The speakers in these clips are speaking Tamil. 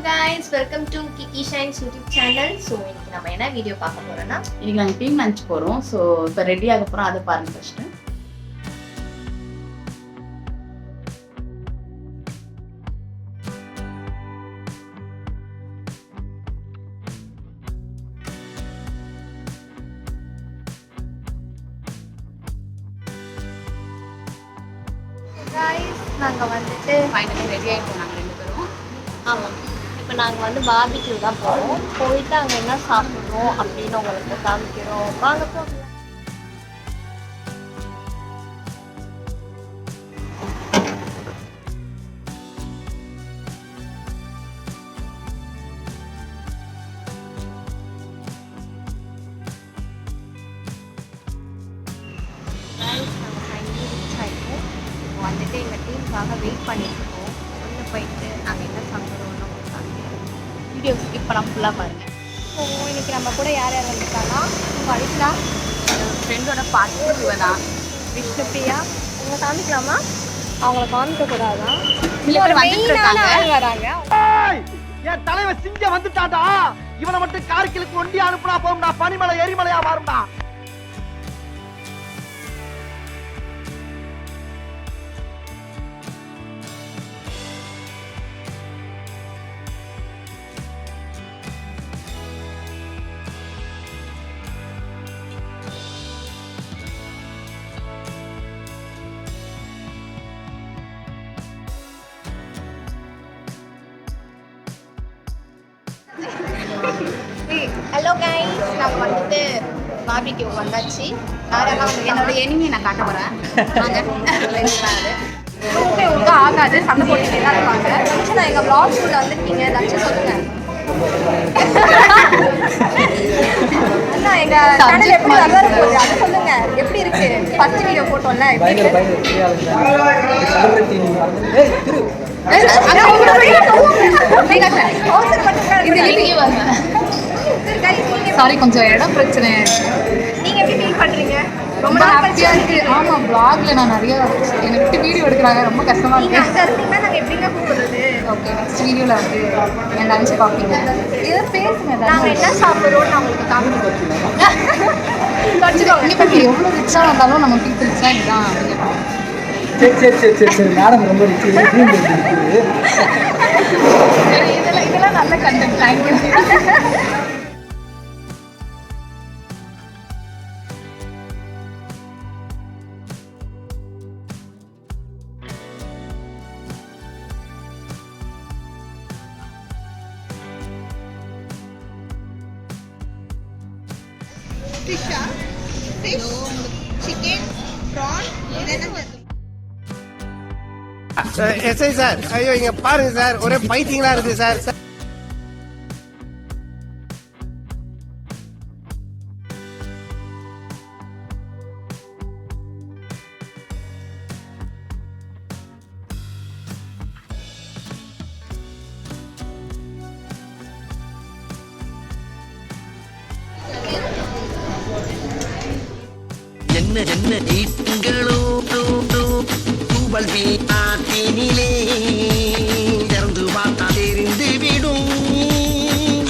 guys, welcome to Kiki Shines YouTube channel. So இன்னைக்கு நம்ம என்ன வீடியோ பார்க்க போறோம்னா இன்னைக்கு நாங்க டீம் லஞ்ச் போறோம். சோ இப்போ ரெடி ஆக போறோம். அதை பாருங்க ஃபர்ஸ்ட். guys நாங்க வந்துட்டு ஃபைனலி ரெடி ஆயிட்டோம் நாங்க ரெண்டு பேரும். ஆமா இப்போ நாங்க வந்து பார்பிக்யூ தான் போறோம். போயிட்டு அங்க என்ன சாப்பிடணும் அப்படின்னு உங்களுக்கு காமிக்கிறோம். வாங்க போகலாம். வந்துட்டு எங்கள் டீமுக்காக வெயிட் பண்ணிட்டுருக்கோம். உள்ளே போயிட்டு நாங்கள் என்ன சாப்பிட்றோம்னு உங்களுக்கு காமிக்கிறோம். வீடியோ ஸ்கிப் பண்ணாம ஃபுல்லா பாருங்க. ஸோ இன்னைக்கு நம்ம கூட யார் யார் வந்திருக்காங்கன்னா வலிக்கலா ஃப்ரெண்டோட பாட்டு இவதான். விஷ்ணுபிரியா உங்களை காமிக்கலாமா? அவங்கள காமிக்கக்கூடாதான். இல்ல ஒரு வந்துட்டு இருக்காங்க. வராங்க. என் தலைவன் சிங்க வந்துட்டாடா. இவனை மட்டும் கார்கிலுக்கு ஒண்டி அனுப்புனா போகும்டா. பனிமலை எரிமலையா மாறும்டா. ஹலோ கைஸ், நாங்கள் வந்துட்டு பார்பிக்யூ வந்தாச்சு. யாரெல்லாம் வந்து என்னோட எனிமியை நான் காட்ட போறேன். வாங்க. ஒழுங்கா ஆகாது, சண்டை போட்டுட்டே தான் இருப்பாங்க. நான் எங்கள் பிளாக் ஸ்கூலில் வந்துருக்கீங்க, லட்சம் சொல்லுங்க. அண்ணா எங்கள் சேனல் எப்படி நல்லா இருக்குது அதை சொல்லுங்க. எப்படி இருக்கு? ஃபர்ஸ்ட் வீடியோ போட்டோம்ல, எப்படி இருக்கு? சாரி, கொஞ்சம் இடம் பிரச்சனை. நீங்க எப்படி ஃபீல் பண்றீங்க? ரொம்ப ஹாப்பியா இருக்கு. ஆமா, vlogல நான் நிறைய என்னை விட்டு வீடியோ எடுக்கிறாங்க. ரொம்ப கஷ்டமா நீங்க இருக்கு. அங்க இருந்தீங்கன்னா நாங்க எப்படிங்க கூப்பிடுறது? ஓகே, நெக்ஸ்ட் வீடியோல வந்து என் லஞ்ச் பார்ப்பீங்க. இதை பேசுங்க. நாங்க என்ன சாப்பிடுறோம்னு நான் உங்களுக்கு காமிக்கிறோம். இங்க பாருங்க, எவ்வளவு ரிச்சா வந்தாலும் நம்ம பீப்புள் ரிச்சா இதுதான். சரி மேடம் ரொம்ப சரி, இதெல்லாம் நல்ல content. Thank you. Fish, chicken, prawn, SI sir, ஐயோ இங்க பாருங்க சார், ஒரே பைத்தியங்களா இருக்கு சார். என்ன என்ன நீங்களோ தூவல் வீட்டினிலே திறந்து பார்த்தா தெரிந்து விடும்.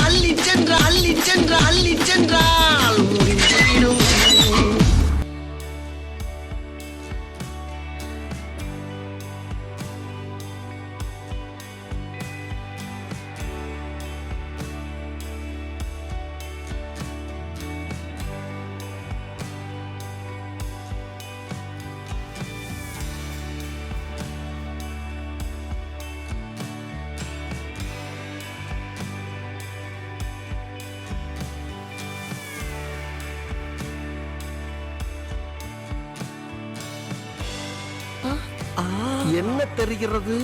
அள்ளி சென்ற அள்ளி சென்ற அள்ளி சென்றால் முடிந்து விடும். என்ன தெரிகிறது?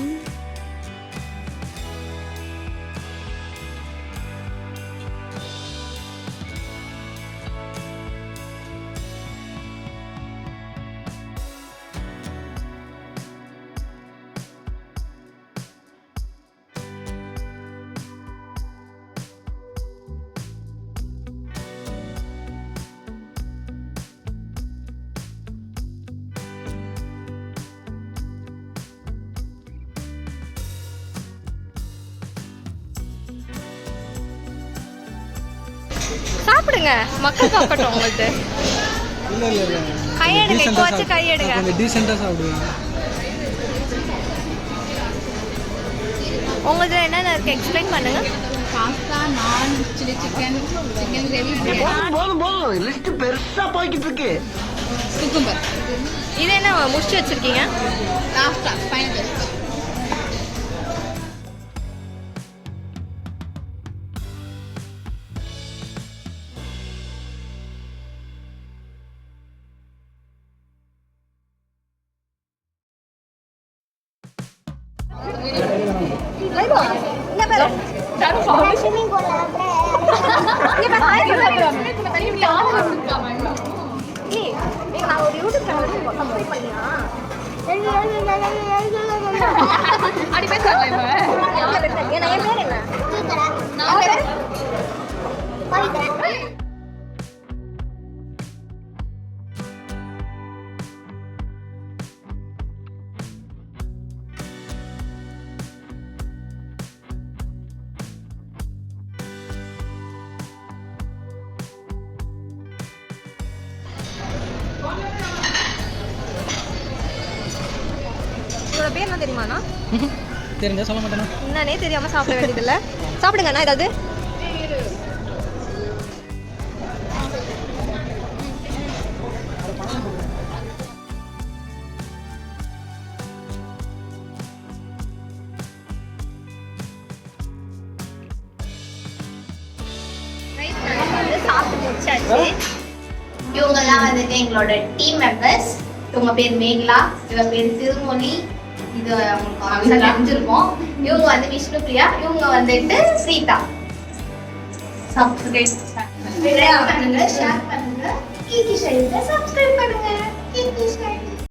சாப்பிடுங்க, மக்கள் பார்க்கட்டும் உங்களுக்கு. கையெடுங்க, இப்போ வச்சு கையெடுங்க. டீசெண்டாக சாப்பிடுவேன். உங்களுக்கு என்னென்ன இருக்கு எக்ஸ்பிளைன் பண்ணுங்க. பாஸ்தா, நான், சில்லி சிக்கன், சிக்கன் கிரேவி, போதும் லிஸ்ட் பெருசா போய்கிட்டு இருக்கு. குக்கும்பர், இது என்ன முடிச்சு வச்சிருக்கீங்க? லாஸ்டா ஃபைனல். அப்படி பேசுறாங்க. உங்களோட பேர் என்ன தெரியுமாண்ணா? தெரிஞ்சா சொல்ல மாட்டேனா? என்னன்னே தெரியாம சாப்பிட வேண்டியதில்ல. சாப்பிடுங்கண்ணா ஏதாவது. சாப்பிட்டு முடிச்சாச்சு. இவங்கெல்லாம் வந்துட்டு எங்களோட டீம் மெம்பர்ஸ். இவங்க பேர் மேகலா, இவங்க பேர் திருமொழி, இது அவங்களுக்கு தெரிஞ்சிருப்போம். இவங்க வந்து விஷ்ணுபிரியா, இவங்க வந்துட்டு சீதா. சப்ஸ்கிரைப் பண்ணுங்க, ஷேர் பண்ணுங்க, கீகி ஷைல சப்ஸ்கிரைப் பண்ணுங்க. Kiki shy